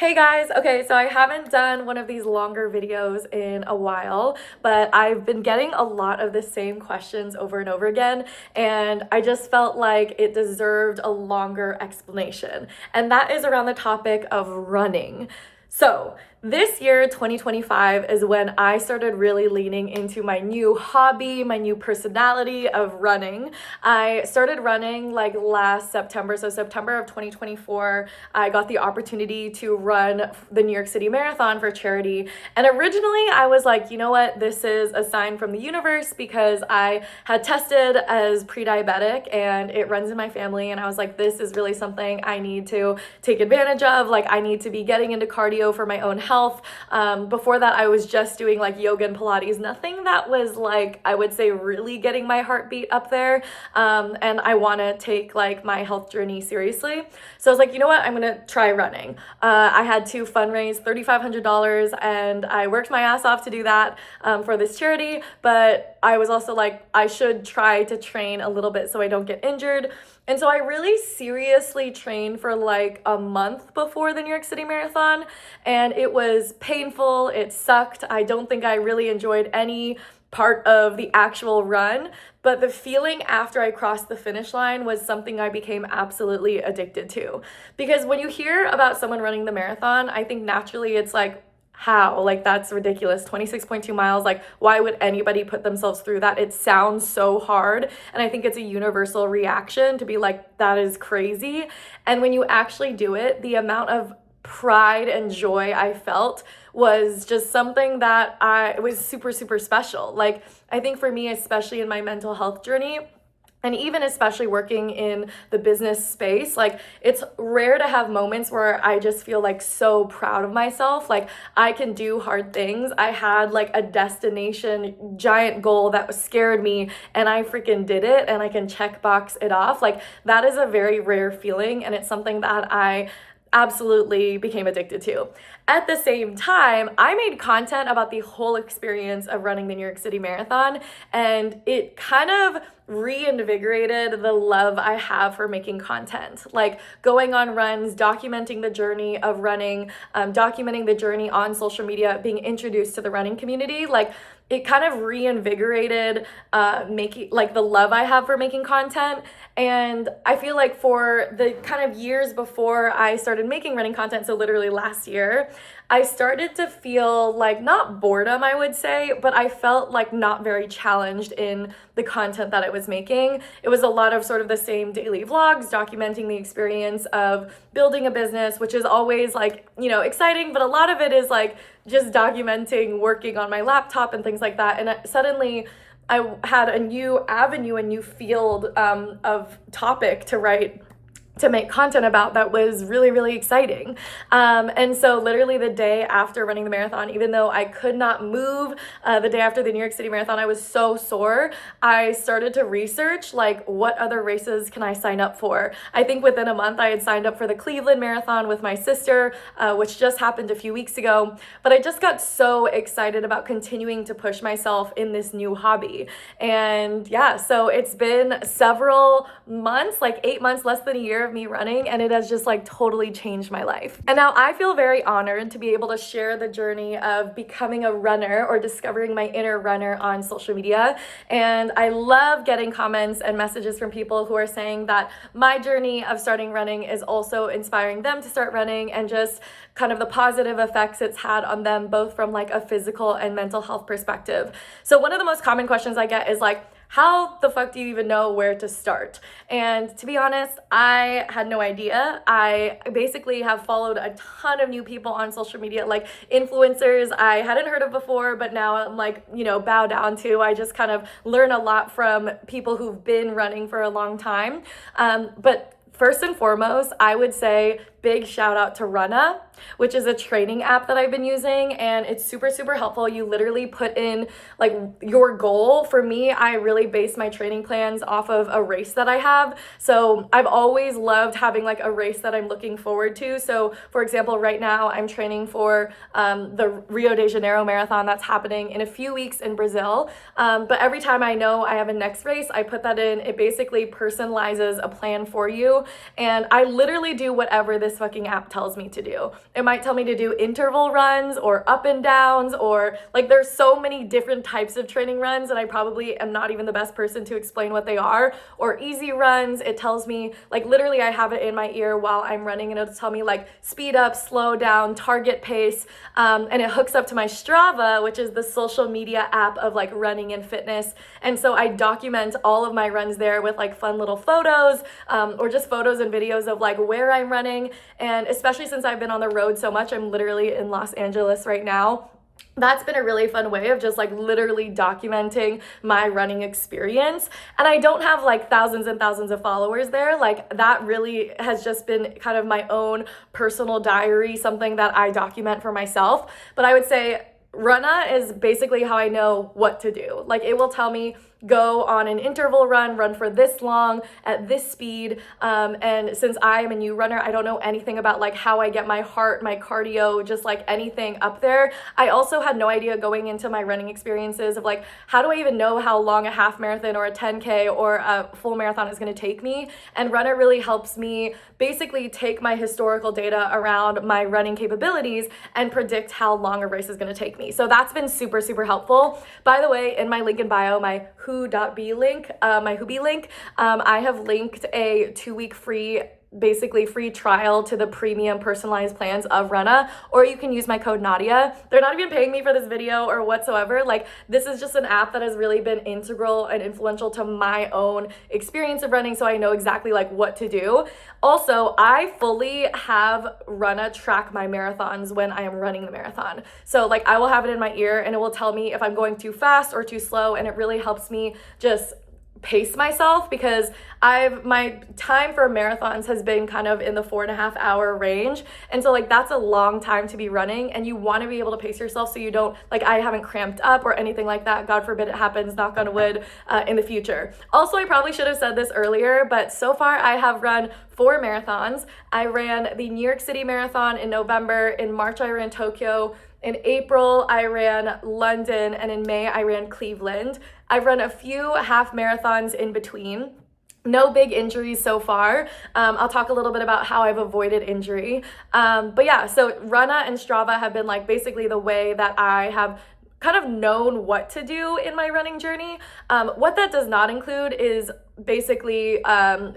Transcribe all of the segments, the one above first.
Hey guys, okay, so I haven't done one of these longer videos in a while, but I've been getting a lot of the same questions over and over again, and I just felt like it deserved a longer explanation. And that is around the topic of running. So, this year, 2025, is when I started really leaning into my new hobby, my new personality of running. I started running like last September. So, September of 2024, I got the opportunity to run the New York City Marathon for charity. And originally, I was like, you know what? This is a sign from the universe because I had tested as pre diabetic and it runs in my family. And I was like, this is really something I need to take advantage of. Like, I need to be getting into cardio for my own health. Before that, I was just doing like yoga and Pilates, nothing that was like, I would say, really getting my heartbeat up there. And I want to take like my health journey seriously. So I was like, you know what? I'm going to try running. I had to fundraise $3,500 and I worked my ass off to do that for this charity. But I was also like, I should try to train a little bit so I don't get injured. And so I really seriously trained for like a month before the New York City Marathon, and it was painful. It sucked. I don't think I really enjoyed any part of the actual run, but the feeling after I crossed the finish line was something I became absolutely addicted to. Because when you hear about someone running the marathon, I think naturally it's like, how? Like, that's ridiculous. 26.2 miles. Like, why would anybody put themselves through that? It sounds so hard. And I think it's a universal reaction to be like, that is crazy. And when you actually do it, the amount of pride and joy I felt was just something that it was super, super special. Like, I think for me, especially in my mental health journey, and even especially working in the business space, like, it's rare to have moments where I just feel like so proud of myself. Like, I can do hard things. I had like a destination giant goal that scared me and I freaking did it and I can check box it off. Like, that is a very rare feeling and it's something that I absolutely became addicted to. At the same time, I made content about the whole experience of running the New York City Marathon, and it kind of reinvigorated the love I have for making content, like going on runs, documenting the journey of running, documenting the journey on social media, being introduced to the running community. Like, it kind of reinvigorated making like the love I have for making content. And I feel like for the kind of years before I started making running content, so literally last year, I started to feel like not boredom, I would say, but I felt like not very challenged in the content that I was making. It was a lot of sort of the same daily vlogs, documenting the experience of building a business, which is always like, exciting, but a lot of it is like just documenting working on my laptop and things like that. And suddenly I had a new avenue, a new field of topic to make content about that was really, really exciting. And so literally the day after running the marathon, even though I could not move the day after the New York City Marathon, I was so sore. I started to research like, what other races can I sign up for? I think within a month I had signed up for the Cleveland Marathon with my sister, which just happened a few weeks ago. But I just got so excited about continuing to push myself in this new hobby. And yeah, so it's been several months, like 8 months, less than a year of me running, and it has just like totally changed my life. And now I feel very honored to be able to share the journey of becoming a runner or discovering my inner runner on social media. And I love getting comments and messages from people who are saying that my journey of starting running is also inspiring them to start running, and just kind of the positive effects it's had on them, both from like a physical and mental health perspective. So one of the most common questions I get is like, how the fuck do you even know where to start? And to be honest, I had no idea. I basically have followed a ton of new people on social media, like influencers I hadn't heard of before, but now I'm like, bow down to. I just kind of learn a lot from people who've been running for a long time. But first and foremost, I would say big shout out to Runna, which is a training app that I've been using, and it's super, super helpful. You literally put in like your goal. For me, I really base my training plans off of a race that I have. So I've always loved having like a race that I'm looking forward to. So for example, right now I'm training for the Rio de Janeiro marathon that's happening in a few weeks in Brazil. But every time I know I have a next race, I put that in. It basically personalizes a plan for you. And I literally do whatever this this fucking app tells me to do. It might tell me to do interval runs or up and downs, or like there's so many different types of training runs, and I probably am not even the best person to explain what they are. Or easy runs, it tells me, like literally I have it in my ear while I'm running, and it'll tell me like speed up, slow down, target pace, and it hooks up to my Strava, which is the social media app of like running and fitness. And so I document all of my runs there with like fun little photos, or just photos and videos of like where I'm running. And especially since I've been on the road so much, I'm literally in Los Angeles right now. That's been a really fun way of just like literally documenting my running experience. And I don't have like thousands and thousands of followers there. Like that really has just been kind of my own personal diary, something that I document for myself. But I would say Runna is basically how I know what to do. Like it will tell me, go on an interval run for this long at this speed. And since I am a new runner, I don't know anything about like how I get my heart, my cardio, just like anything up there. I also had no idea going into my running experiences of like, how do I even know how long a half marathon or a 10K or a full marathon is going to take me? And Runna really helps me basically take my historical data around my running capabilities and predict how long a race is going to take me. So that's been super, super helpful. By the way, in my link in bio, my who.be link, my Whobe link, I have linked a 2-week free trial to the premium personalized plans of Runna, or you can use my code Nadya. They're not even paying me for this video or whatsoever. Like this is just an app that has really been integral and influential to my own experience of running, so I know exactly like what to do. Also, I fully have Runna track my marathons when I am running the marathon. So like I will have it in my ear and it will tell me if I'm going too fast or too slow, and it really helps me just pace myself, because my time for marathons has been kind of in the 4.5 hour range. And so like that's a long time to be running, and you want to be able to pace yourself so you don't, like I haven't cramped up or anything like that. God forbid it happens, knock on wood, in the future. Also, I probably should have said this earlier, but so far I have run 4 marathons. I ran the New York City Marathon in November. In March, I ran Tokyo. In April, I ran London, and in May, I ran Cleveland. I've run a few half marathons in between. No big injuries so far. I'll talk a little bit about how I've avoided injury. But yeah, so Runna and Strava have been like basically the way that I have kind of known what to do in my running journey. What that does not include is basically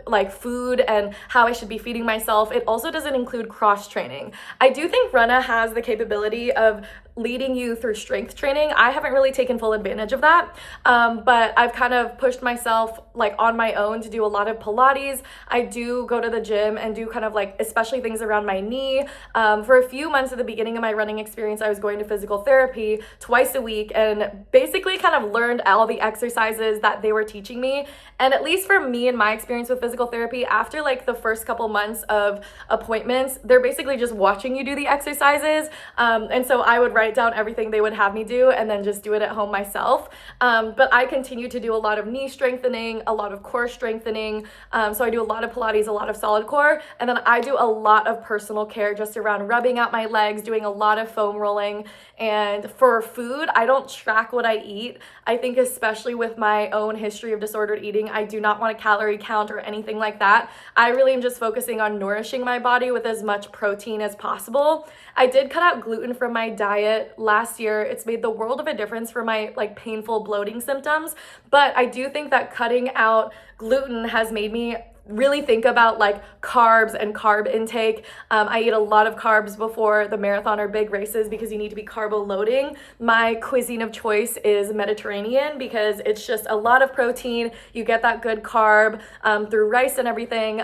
like food and how I should be feeding myself. It also doesn't include cross training. I do think Runna has the capability of leading you through strength training. I haven't really taken full advantage of that, but I've kind of pushed myself like on my own to do a lot of Pilates. I do go to the gym and do kind of like especially things around my knee. For a few months at the beginning of my running experience, I was going to physical therapy twice a week and basically kind of learned all the exercises that they were teaching me. And at least for me and my experience with physical therapy, after like the first couple months of appointments, they're basically just watching you do the exercises. And so I would write down everything they would have me do and then just do it at home myself. But I continue to do a lot of knee strengthening, a lot of core strengthening. So I do a lot of Pilates, a lot of solid core, and then I do a lot of personal care just around rubbing out my legs, doing a lot of foam rolling. And for food, I don't track what I eat. I think especially with my own history of disordered eating, I do not want a calorie count or anything like that. I really am just focusing on nourishing my body with as much protein as possible. I did cut out gluten from my diet last year. It's made the world of a difference for my like painful bloating symptoms, but I do think that cutting out gluten has made me really think about like carbs and carb intake. I eat a lot of carbs before the marathon or big races because you need to be carbo loading. My cuisine of choice is Mediterranean because it's just a lot of protein. You get that good carb through rice and everything.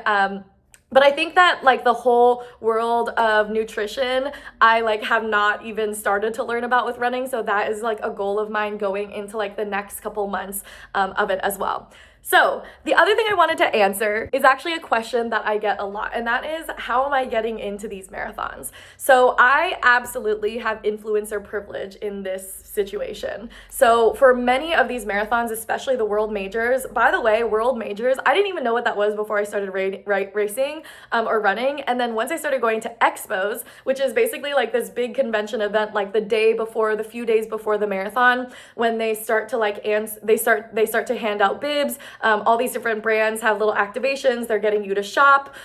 But I think that like the whole world of nutrition, I like have not even started to learn about with running. So that is like a goal of mine going into like the next couple months of it as well. So the other thing I wanted to answer is actually a question that I get a lot, and that is, how am I getting into these marathons? So I absolutely have influencer privilege in this situation. So for many of these marathons, especially the world majors, by the way, world majors, I didn't even know what that was before I started racing or running. And then once I started going to expos, which is basically like this big convention event, like the day before, the few days before the marathon, when they start to like, they start to hand out bibs. All these different brands have little activations. They're getting you to shop.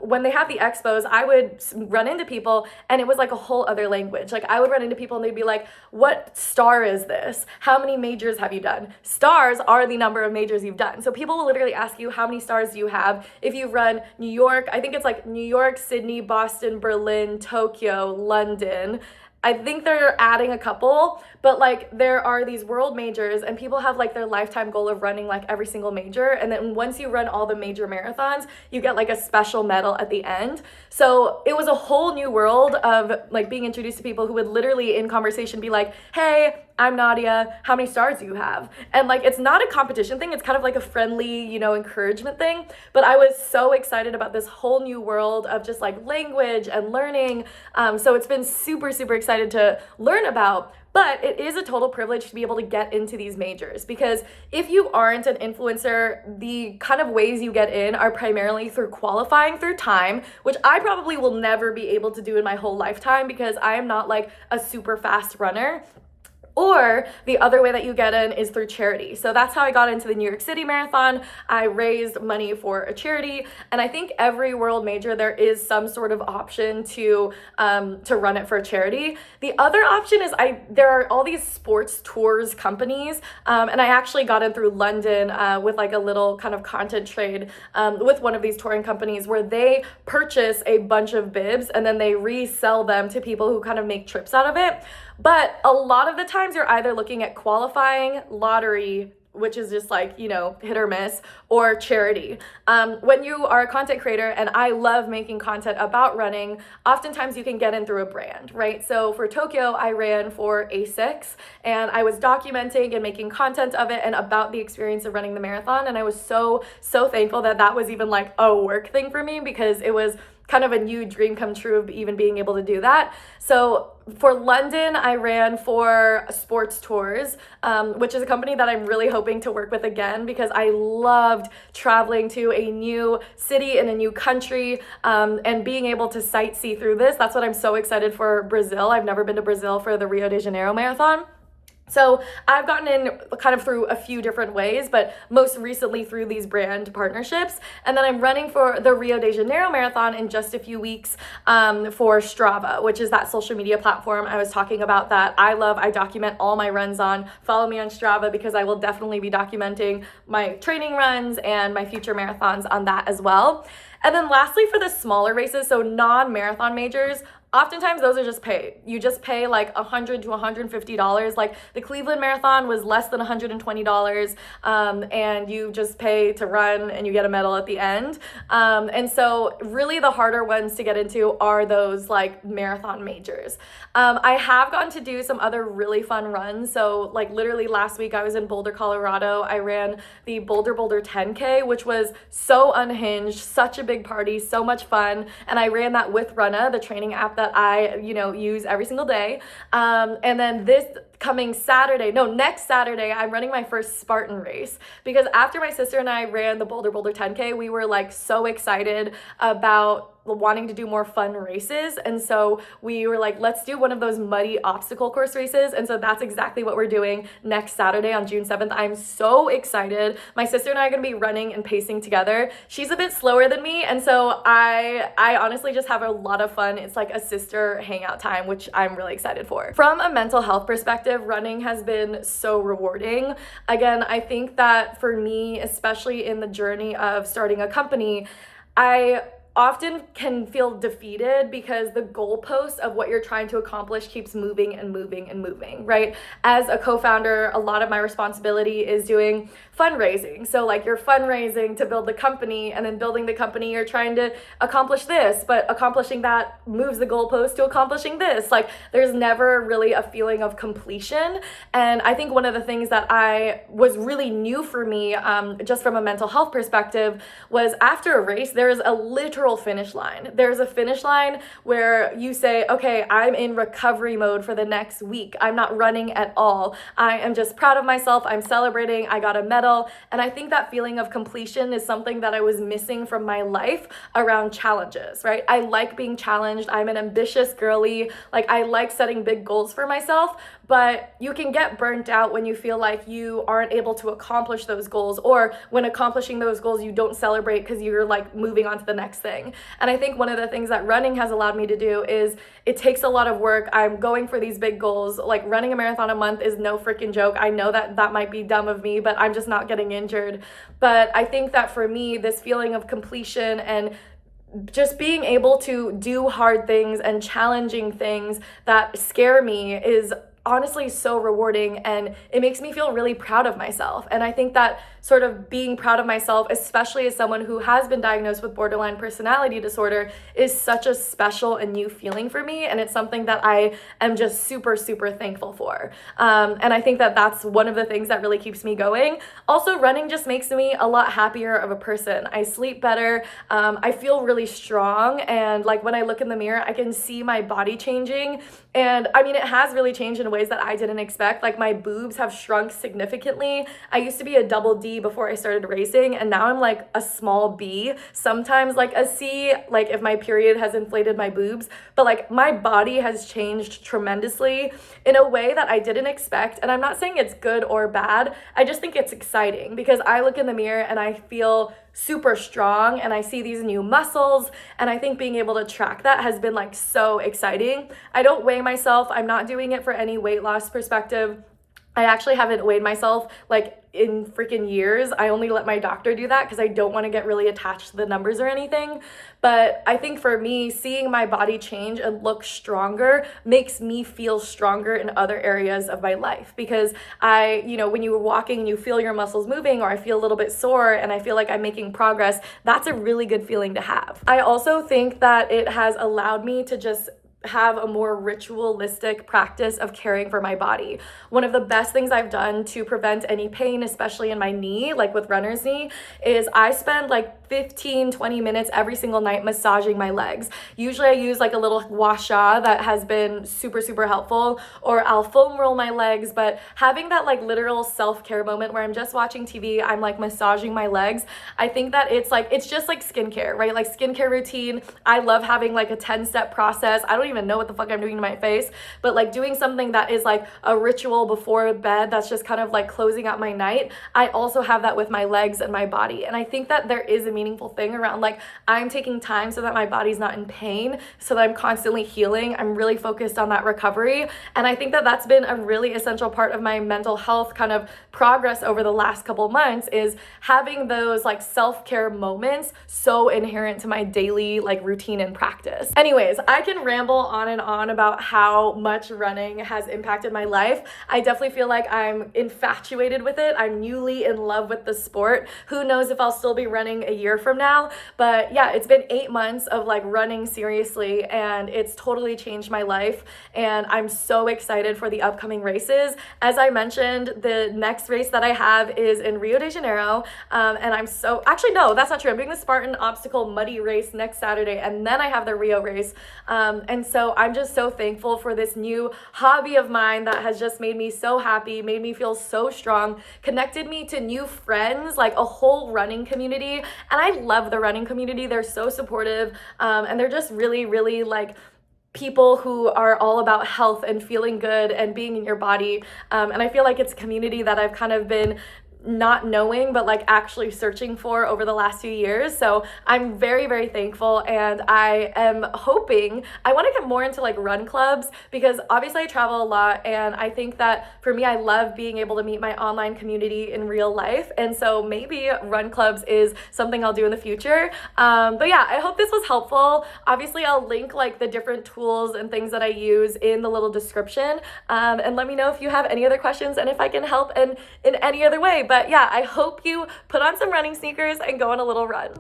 When they have the expos, I would run into people and it was like a whole other language. Like I would run into people and they'd be like, what star is this? How many majors have you done? Stars are the number of majors you've done. So people will literally ask you, how many stars do you have? If you've run New York, I think it's like New York, Sydney, Boston, Berlin, Tokyo, London. I think they're adding a couple, but like there are these world majors and people have like their lifetime goal of running like every single major. And then once you run all the major marathons, you get like a special medal at the end. So it was a whole new world of like being introduced to people who would literally in conversation be like, hey, I'm Nadya, how many stars do you have? And like, it's not a competition thing. It's kind of like a friendly, you know, encouragement thing. But I was so excited about this whole new world of just like language and learning. So it's been super, super excited to learn about. But it is a total privilege to be able to get into these majors because if you aren't an influencer, the kind of ways you get in are primarily through qualifying through time, which I probably will never be able to do in my whole lifetime because I am not like a super fast runner. Or the other way that you get in is through charity. So that's how I got into the New York City Marathon. I raised money for a charity. And I think every world major, there is some sort of option to run it for a charity. The other option is there are all these sports tours companies. And I actually got in through London with like a little kind of content trade with one of these touring companies where they purchase a bunch of bibs and then they resell them to people who kind of make trips out of it. But a lot of the times you're either looking at qualifying, lottery, which is just like, you know, hit or miss, or charity. When you are a content creator, and I love making content about running, oftentimes you can get in through a brand, right? So for Tokyo, I ran for ASICS, and I was documenting and making content of it and about the experience of running the marathon. And I was so, so thankful that that was even like a work thing for me because it was kind of a new dream come true of even being able to do that. So for London, I ran for Sports Tours, which is a company that I'm really hoping to work with again because I loved traveling to a new city in a new country and being able to sightsee through this. That's what I'm so excited for Brazil. I've never been to Brazil for the Rio de Janeiro Marathon. So I've gotten in kind of through a few different ways, but most recently through these brand partnerships. And then I'm running for the Rio de Janeiro Marathon in just a few weeks for Strava, which is that social media platform I was talking about that I love. I document all my runs on. Follow me on Strava because I will definitely be documenting my training runs and my future marathons on that as well. And then lastly, for the smaller races, so non-marathon majors, oftentimes those are just paid. You just pay like $100 to $150. Like the Cleveland Marathon was less than $120, and you just pay to run and you get a medal at the end. And so really the harder ones to get into are those like marathon majors. I have gotten to do some other really fun runs. So like literally last week I was in Boulder, Colorado. I ran the Boulder 10K, which was so unhinged, such a big party, so much fun. And I ran that with Runna, the training app that I, use every single day. And then next Saturday, I'm running my first Spartan race because after my sister and I ran the Boulder 10K, we were like so excited about wanting to do more fun races. And so we were like, let's do one of those muddy obstacle course races. And so that's exactly what we're doing next Saturday on June 7th. I'm so excited. My sister and I are going to be running and pacing together. She's a bit slower than me. And so I honestly just have a lot of fun. It's like a sister hangout time, which I'm really excited for. From a mental health perspective, running has been so rewarding. Again, I think that for me, especially in the journey of starting a company, I often can feel defeated because the goalpost of what you're trying to accomplish keeps moving and moving and moving, right? As a co-founder, a lot of my responsibility is doing fundraising. So like you're fundraising to build the company, and then building the company, you're trying to accomplish this, but accomplishing that moves the goalpost to accomplishing this. Like there's never really a feeling of completion. And I think one of the things that was really new for me, just from a mental health perspective, was after a race, there is a literal literal finish line. There's a finish line where you say, okay, I'm in recovery mode for the next week. I'm not running at all. I am just proud of myself. I'm celebrating. I got a medal. And I think that feeling of completion is something that I was missing from my life around challenges, right? I like being challenged. I'm an ambitious girly. Like, I like setting big goals for myself, but you can get burnt out when you feel like you aren't able to accomplish those goals, or when accomplishing those goals, you don't celebrate because you're like moving on to the next thing. And I think one of the things that running has allowed me to do is it takes a lot of work. I'm going for these big goals. Like, running a marathon a month is no freaking joke. I know that that might be dumb of me, but I'm just not getting injured. But I think that for me, this feeling of completion and just being able to do hard things and challenging things that scare me is honestly so rewarding, and it makes me feel really proud of myself. And I think that sort of being proud of myself, especially as someone who has been diagnosed with borderline personality disorder, is such a special and new feeling for me, and it's something that I am just super, super thankful for. And I think that that's one of the things that really keeps me going. Also, running just makes me a lot happier of a person. I sleep better, I feel really strong, and like when I look in the mirror, I can see my body changing. And I mean, it has really changed in ways that I didn't expect. Like, my boobs have shrunk significantly. I used to be a double D before I started racing, and now I'm like a small B, sometimes like a C, like if my period has inflated my boobs. But like, my body has changed tremendously in a way that I didn't expect. And I'm not saying it's good or bad. I just think it's exciting because I look in the mirror and I feel super strong and I see these new muscles, and I think being able to track that has been like so exciting. I don't weigh myself. I'm not doing it for any weight loss perspective. I actually haven't weighed myself like in freaking years. I only let my doctor do that because I don't want to get really attached to the numbers or anything. But I think for me, seeing my body change and look stronger makes me feel stronger in other areas of my life, because when you were walking and you feel your muscles moving, or I feel a little bit sore and I feel like I'm making progress, that's a really good feeling to have. I also think that it has allowed me to just have a more ritualistic practice of caring for my body. One of the best things I've done to prevent any pain, especially in my knee, like with runner's knee, is I spend like 15-20 minutes every single night massaging my legs. Usually I use like a little gua sha that has been super, super helpful, or I'll foam roll my legs. But having that like literal self-care moment where I'm just watching TV, I'm like massaging my legs, I think that it's just like skincare, right? Like skincare routine. I love having like a 10-step process. I don't even know what the fuck I'm doing to my face, but like doing something that is like a ritual before bed that's just kind of like closing out my night. I also have that with my legs and my body. And I think that there is a meaningful thing around like, I'm taking time so that my body's not in pain, so that I'm constantly healing. I'm really focused on that recovery. And I think that that's been a really essential part of my mental health kind of progress over the last couple months, is having those like self-care moments so inherent to my daily like routine and practice. Anyways, I can ramble on and on about how much running has impacted my life. I definitely feel like I'm infatuated with it. I'm newly in love with the sport. Who knows if I'll still be running a year from now, but yeah, it's been 8 months of like running seriously, and it's totally changed my life, and I'm so excited for the upcoming races. As I mentioned, the next race that I have is in Rio de Janeiro, and actually no, that's not true. I'm doing the Spartan Obstacle Muddy race next Saturday, and then I have the Rio race, and so I'm just so thankful for this new hobby of mine that has just made me so happy, made me feel so strong, connected me to new friends, like a whole running community. And I love the running community. They're so supportive, and they're just really, really like people who are all about health and feeling good and being in your body. And I feel like it's a community that I've kind of been not knowing, but like actually searching for over the last few years. So I'm very, very thankful, and I am hoping I want to get more into like run clubs, because obviously I travel a lot, and I think that for me, I love being able to meet my online community in real life, and so maybe run clubs is something I'll do in the future. But yeah, I hope this was helpful. Obviously I'll link like the different tools and things that I use in the little description, and let me know if you have any other questions and if I can help in any other way. But yeah, I hope you put on some running sneakers and go on a little run.